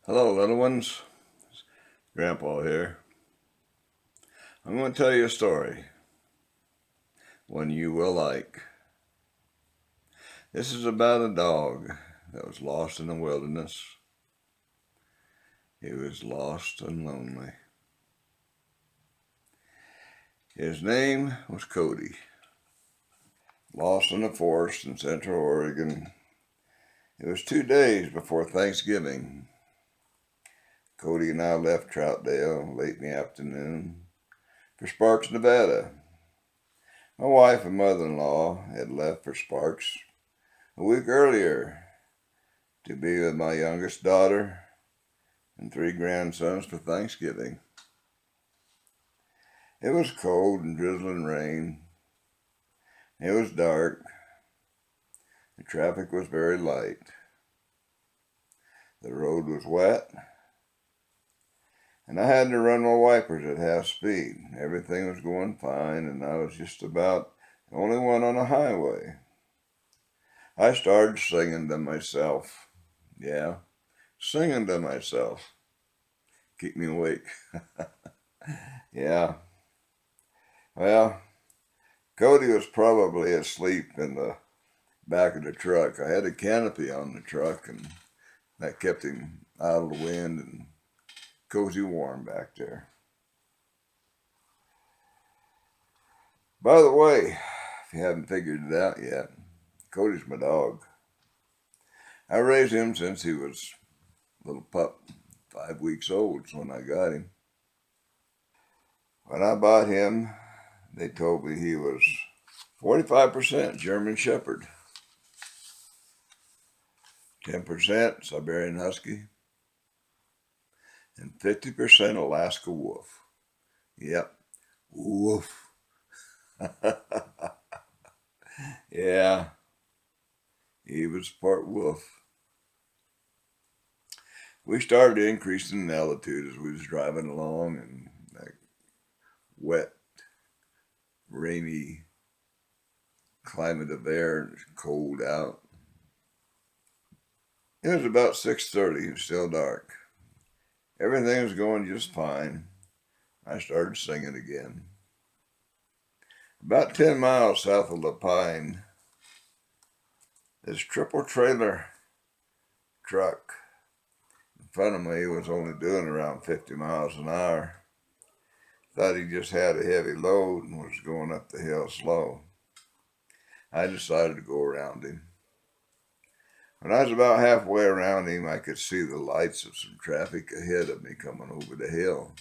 Hello, little ones. Grandpa here. I'm going to tell you a story, one you will like. This is about a dog that was lost in the wilderness. He was lost and lonely. His name was Cody. Lost in the forest in Central Oregon. It was 2 days before Thanksgiving. Cody and I left Troutdale late in the afternoon for Sparks, Nevada. My wife and mother-in-law had left for Sparks a week earlier to be with my youngest daughter and 3 grandsons for Thanksgiving. It was cold and drizzling rain. It was dark. The traffic was very light. The road was wet, and I had to run my wipers at half speed. Everything was going fine, and I was just about the only one on the highway. I started singing to myself. Yeah, singing to myself. Keep me awake. Yeah. Well, Cody was probably asleep in the back of the truck. I had a canopy on the truck, and that kept him out of the wind and cozy warm back there. By the way, if you haven't figured it out yet, Cody's my dog. I raised him since he was a little pup, 5 weeks old when I got him. When I bought him, they told me he was 45% German Shepherd, 10% Siberian Husky, and 50% Alaska Wolf. Yep, wolf. Yeah, he was part wolf. We started increasing in altitude as we was driving along, and that wet, rainy climate of air, and it's cold out. It was about 6:30 and still dark. Everything was going just fine. I started singing again. About 10 miles south of La Pine, this triple trailer truck in front of me was only doing around 50 miles an hour. Thought he just had a heavy load and was going up the hill slow. I decided to go around him. When I was about halfway around him, I could see the lights of some traffic ahead of me coming over the hill.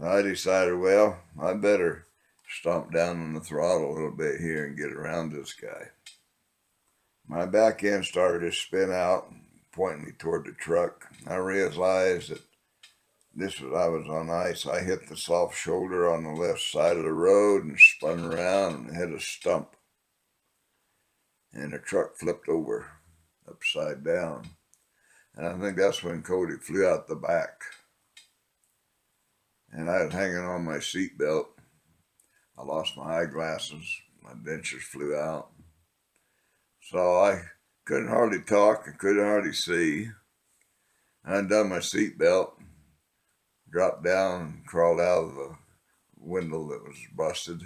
I decided, well, I better stomp down on the throttle a little bit here and get around this guy. My back end started to spin out, pointing me toward the truck. I realized that I was on ice. I hit the soft shoulder on the left side of the road and spun around and hit a stump. And the truck flipped over upside down. And I think that's when Cody flew out the back. And I was hanging on my seatbelt. I lost my eyeglasses. My dentures flew out. So I couldn't hardly talk. I couldn't hardly see. I undone my seatbelt, dropped down, and crawled out of the window that was busted.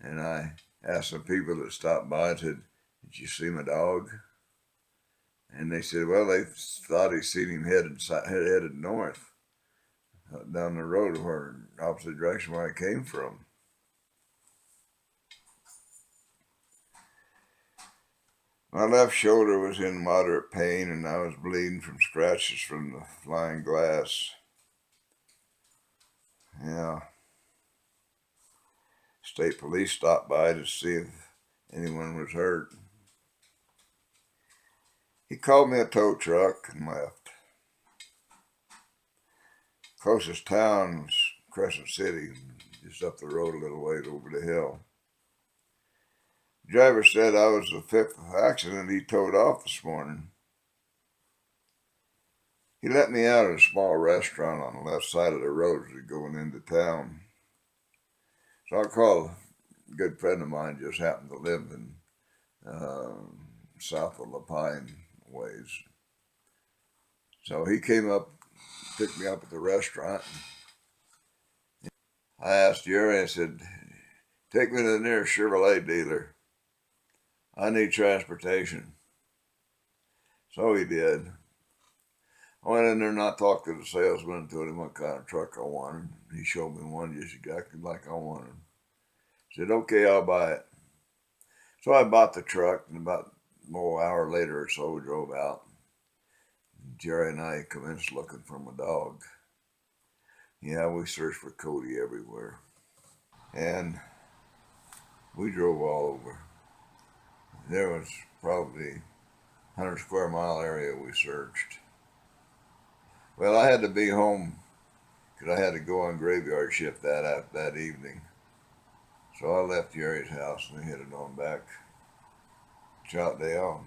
And I asked some people that stopped by, I said, "Did you see my dog?" And they said, well, they thought he seen him headed north, down the road, opposite direction where I came from. My left shoulder was in moderate pain, and I was bleeding from scratches from the flying glass. Yeah. State police stopped by to see if anyone was hurt. He called me a tow truck and left. Closest town was Crescent City, just up the road a little ways over the hill. The driver said I was the 5th accident he towed off this morning. He let me out at a small restaurant on the left side of the road as we going into town. So I called a good friend of mine, just happened to live in south of La Pine, ways. So he came up, picked me up at the restaurant. I asked Jerry, I said, take me to the nearest Chevrolet dealer. I need transportation. So he did. I went in there and I talked to the salesman and told him what kind of truck I wanted. He showed me one just exactly like I wanted. I said, okay, I'll buy it. So I bought the truck, and about an hour later or so, we drove out. Jerry and I commenced looking for my dog. Yeah, we searched for Cody everywhere. And we drove all over. There was probably 100 square mile area we searched. Well, I had to be home because I had to go on graveyard shift that evening. So I left Jerry's house and headed on back to Troutdale.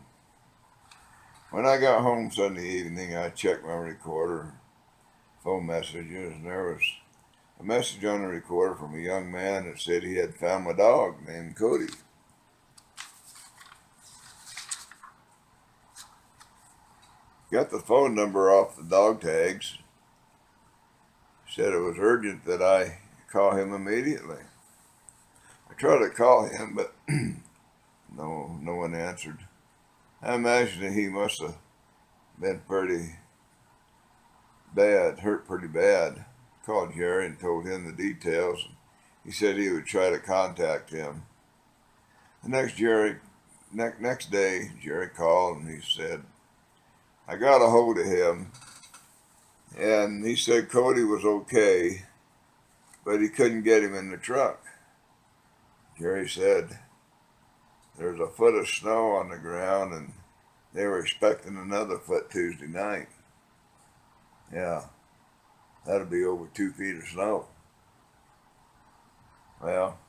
When I got home Sunday evening, I checked my recorder, phone messages, and there was a message on the recorder from a young man that said he had found my dog named Cody. Got the phone number off the dog tags. Said it was urgent that I call him immediately. I tried to call him, but no one answered. I imagine that he must have been pretty bad, hurt pretty bad. Called Jerry and told him the details. He said he would try to contact him. The next day, Jerry called and he said, I got a hold of him, and he said Cody was okay, but he couldn't get him in the truck. Jerry said there's a foot of snow on the ground, and they were expecting another foot Tuesday night. Yeah, that'd be over 2 feet of snow. Well,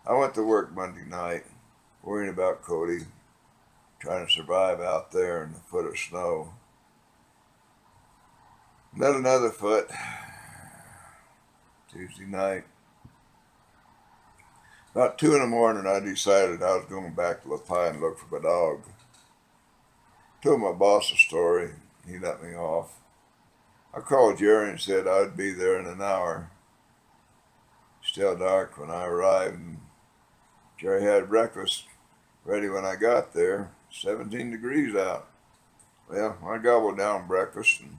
I went to work Monday night, worrying about Cody, trying to survive out there in the foot of snow. Then another foot Tuesday night. About 2 in the morning, I decided I was going back to La Pine and look for my dog. Told my boss the story. He let me off. I called Jerry and said I'd be there in an hour. Still dark when I arrived, and Jerry had breakfast ready when I got there. 17 degrees out. Well, I gobbled down breakfast and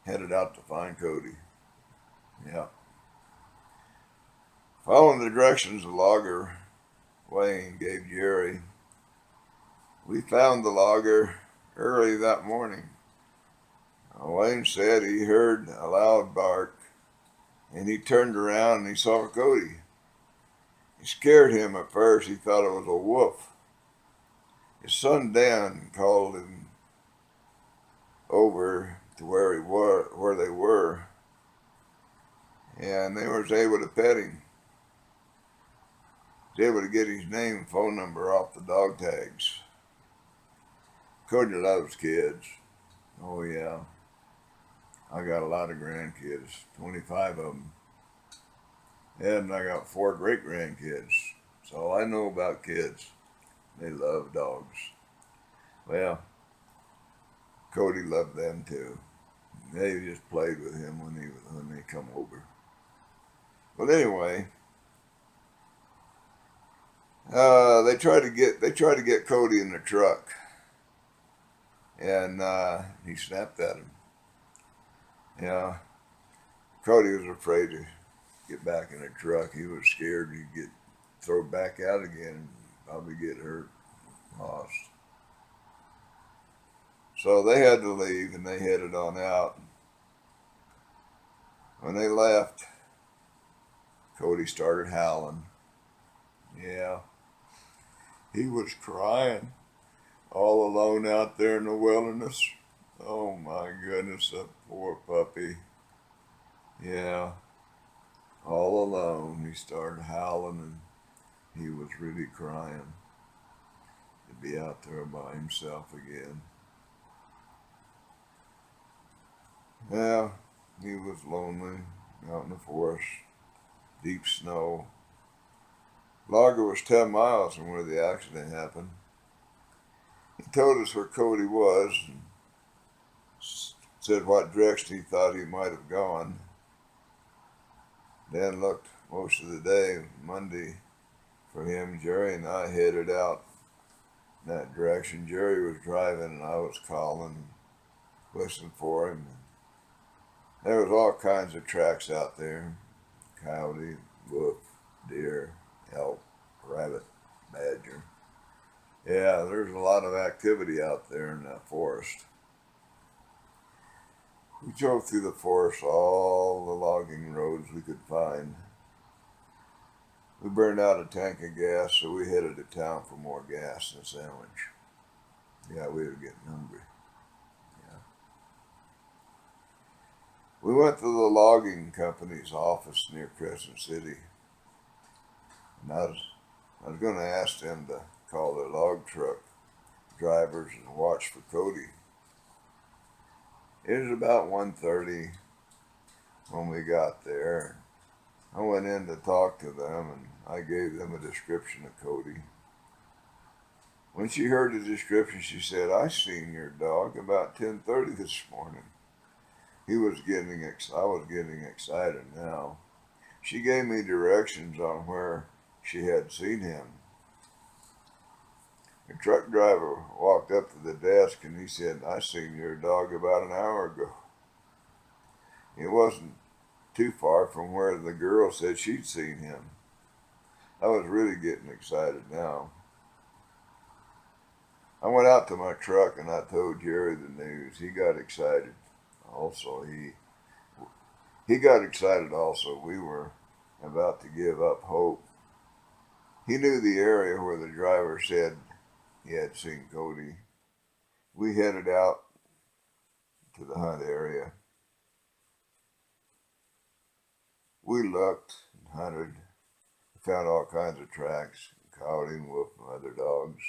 headed out to find Cody. Yeah. Following the directions the logger Wayne gave Jerry, we found the logger early that morning. Wayne said he heard a loud bark, and he turned around and he saw Cody. It scared him at first. He thought it was a wolf. His son Dan called him over to where they were, and they was able to pet him. He was able to get his name and phone number off the dog tags. Cody loves kids. Oh yeah. I got a lot of grandkids, 25 of them. And I got 4 great-grandkids. So I know about kids. They love dogs. Well, Cody loved them too. They just played with him when they come over. But anyway, they tried to get Cody in the truck, and he snapped at him. Yeah, Cody was afraid to get back in the truck. He was scared he'd get thrown back out again and probably get hurt, lost. So they had to leave, and they headed on out. When they left, Cody started howling. Yeah, he was crying all alone out there in the wilderness. Oh my goodness, that poor puppy. Yeah, all alone. He started howling, and he was really crying to be out there by himself again. Yeah, he was lonely out in the forest, deep snow. Logger was 10 miles from where the accident happened. He told us where Cody was and said what direction he thought he might have gone. Dan looked most of the day, Monday, for him. Jerry and I headed out in that direction. Jerry was driving and I was calling, listening for him. There was all kinds of tracks out there. Coyote, wolf, deer, elk, rabbit, badger. Yeah, there's a lot of activity out there in that forest. We drove through the forest, all the logging roads we could find. We burned out a tank of gas, so we headed to town for more gas and a sandwich. Yeah, we were getting hungry. Yeah. We went to the logging company's office near Crescent City. And I was going to ask them to call the log truck drivers and watch for Cody. It was about 1:30 when we got there. I went in to talk to them and I gave them a description of Cody. When she heard the description, she said, "I seen your dog about 10:30 this morning." I was getting excited now. She gave me directions on where she had seen him. The truck driver walked up to the desk and he said, "I seen your dog about an hour ago." It wasn't too far from where the girl said she'd seen him. I was really getting excited now. I went out to my truck and I told Jerry the news. He got excited. Also, he got excited also. We were about to give up hope. He knew the area where the driver said he had seen Cody. We headed out to the hunt area. We looked and hunted. We found all kinds of tracks, coyote and wolf and other dogs.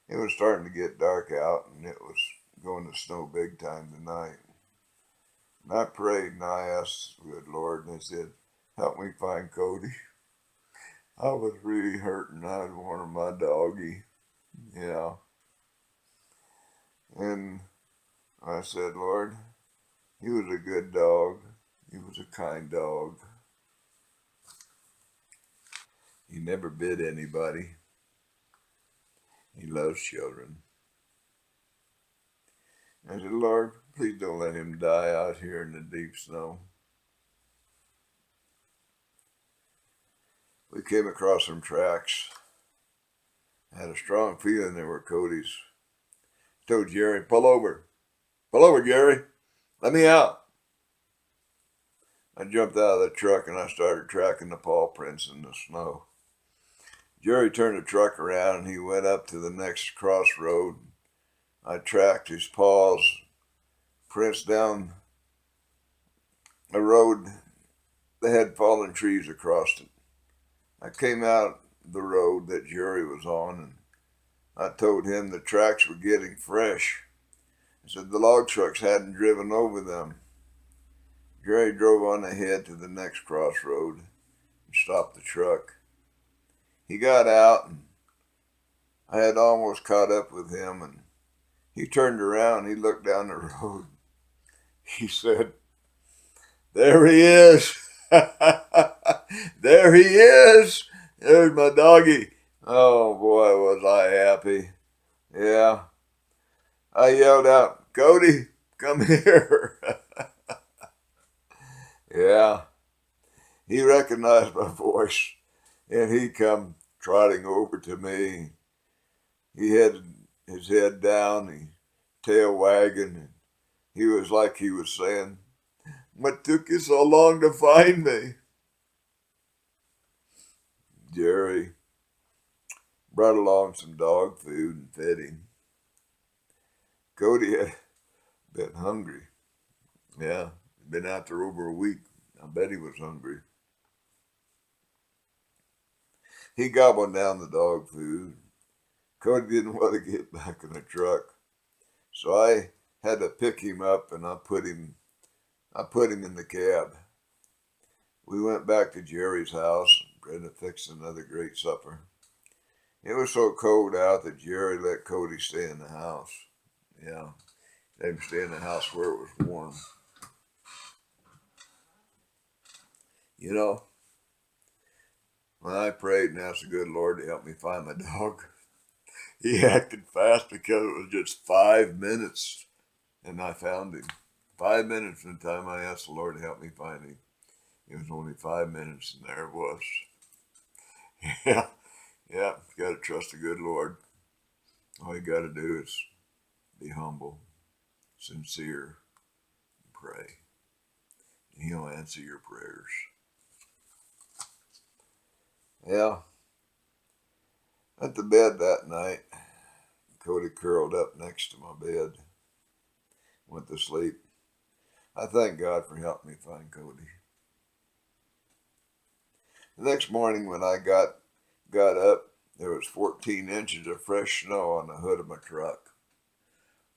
It was starting to get dark out and it was going to snow big time tonight. And I prayed and I asked the good Lord and I said, "Help me find Cody." I was really hurting. I was wanting my doggy. Yeah. And I said, "Lord, he was a good dog. He was a kind dog. He never bit anybody. He loves children." I said, "Lord, please don't let him die out here in the deep snow." We came across some tracks. I had a strong feeling they were Cody's. I told Jerry, "Pull over. Pull over, Jerry. Let me out." I jumped out of the truck and I started tracking the paw prints in the snow. Jerry turned the truck around and he went up to the next crossroad. I tracked his paws prints down a road that had fallen trees across it. I came out the road that Jerry was on and I told him the tracks were getting fresh. I said the log trucks hadn't driven over them. Jerry drove on ahead to the next crossroad and stopped the truck. He got out and I had almost caught up with him and he turned around, he looked down the road. He said, "There he is." "There he is. There's my doggy." Oh boy, was I happy. Yeah. I yelled out, "Cody, come here." Yeah. He recognized my voice and he come trotting over to me. He had his head down, his tail wagging, and he was like he was saying, "What took you so long to find me?" Jerry brought along some dog food and fed him. Cody had been hungry. Yeah, been out there over a week. I bet he was hungry. He gobbled down the dog food. Cody didn't want to get back in the truck, so I had to pick him up and I put him in the cab. We went back to Jerry's house, ready to fix another great supper. It was so cold out that Jerry let Cody stay in the house. Yeah, let him stay in the house where it was warm. You know, when I prayed and asked the good Lord to help me find my dog, he acted fast because it was just 5 minutes and I found him. 5 minutes from the time I asked the Lord to help me find him. It was only 5 minutes and there it was. Yeah, yeah, you got to trust the good Lord. All you got to do is be humble, sincere, and pray. And He'll answer your prayers. Yeah, at the bed that night, Cody curled up next to my bed, went to sleep. I thank God for helping me find Cody. The next morning when I got up, there was 14 inches of fresh snow on the hood of my truck.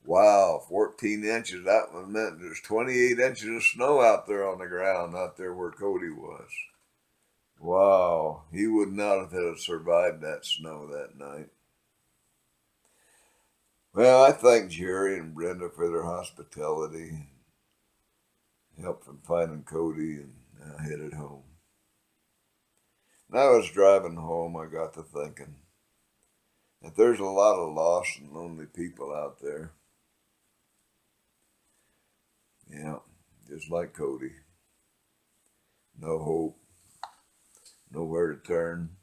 Wow, 14 inches. That meant there's 28 inches of snow out there on the ground, out there where Cody was. Wow, he would not have survived that snow that night. Well, I thank Jerry and Brenda for their hospitality, help in finding Cody, and I headed home. And I was driving home, I got to thinking that there's a lot of lost and lonely people out there. Yeah, just like Cody. No hope, nowhere to turn.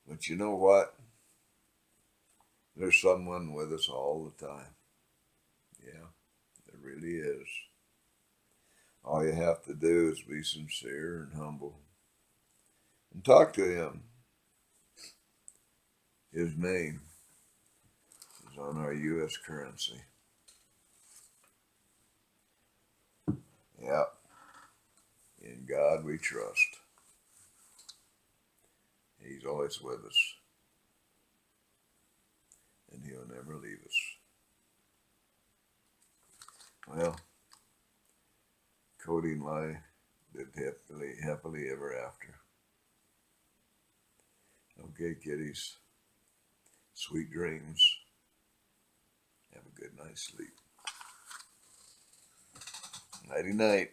But you know what? There's someone with us all the time. Yeah, there really is. All you have to do is be sincere and humble and talk to him. His name is on our U.S. currency. Yeah, in God we trust. He's always with us, and He'll never leave us. Well, Cody and I lived happily ever after. Okay, kiddies. Sweet dreams. Have a good night's sleep. Nighty night.